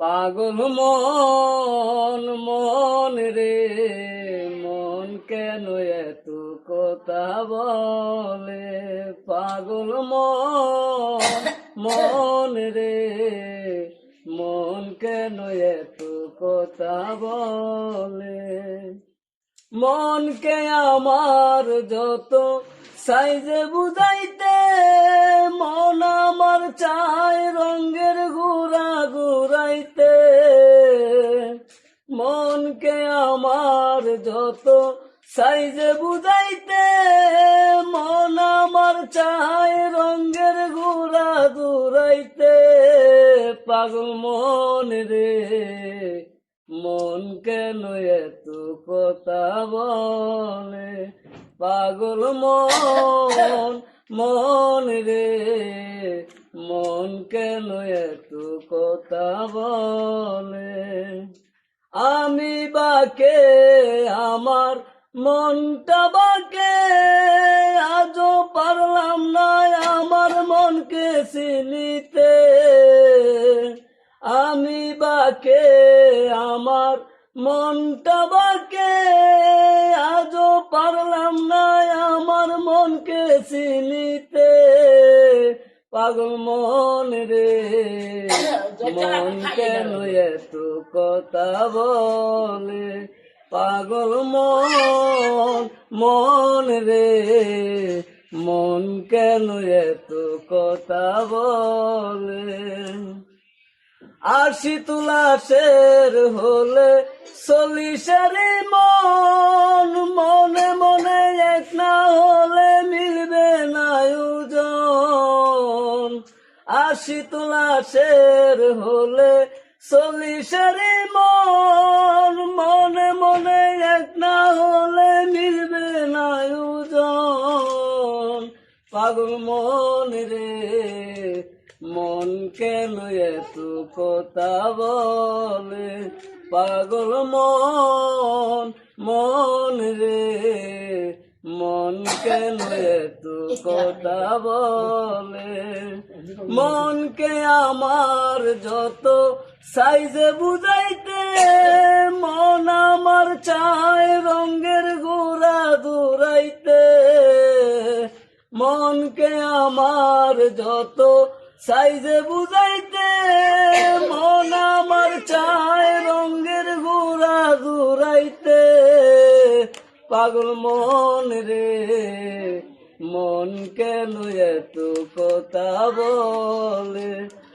পাগল মন মন রে মন কেন এত কথা বলে পাগল মন মন রে মন কেন এত কথা বলে মনকে আমার যত সাইজে বুঝাইতে মন আমার চাই রঙের ঘুরা ঘুরাইতে মনকে আমার যত সাইজে বুঝাইতে মন আমার চাই রঙের ঘুরা ঘুরাইতে পাগল মন রে মন কেন এত কথা বলে পাগল মন মন রে মন কেন এত কথা বলে আমি বাকে আমার মনটা বাকে আজও পারলাম না আমার মনকে চিনিতে আমি বাকে আমার মনটা বাকে আজও পারলাম না আমার মনকে চিনিতে পাগল মন রে মন কেন এত কথা বলে পাগল মন মন রে মন কেন এত কথা বলে ৮০ তুলাসের হলে ৪০ মন মনে মনে এক না হলে মিলবে না ওজন ৮০ তুলাসের হলে ৪০ মন মনে মনে এক না হলে মিলবে না ওজন পাগল মন রে মন কেন এত কথা বলে পাগল মন মন রে মন কেন এত কথা বলে মনকে আমার যত সাইজে বুঝাইতে মন আমার চায় রঙের ঘোরা দৌড়াইতে মনকে আমার যত সাইজে বুঝাইতে মন আমার চায় রঙের ঘোরা ঘুরাইতে পাগল মন রে মন কেন এত কথা বলে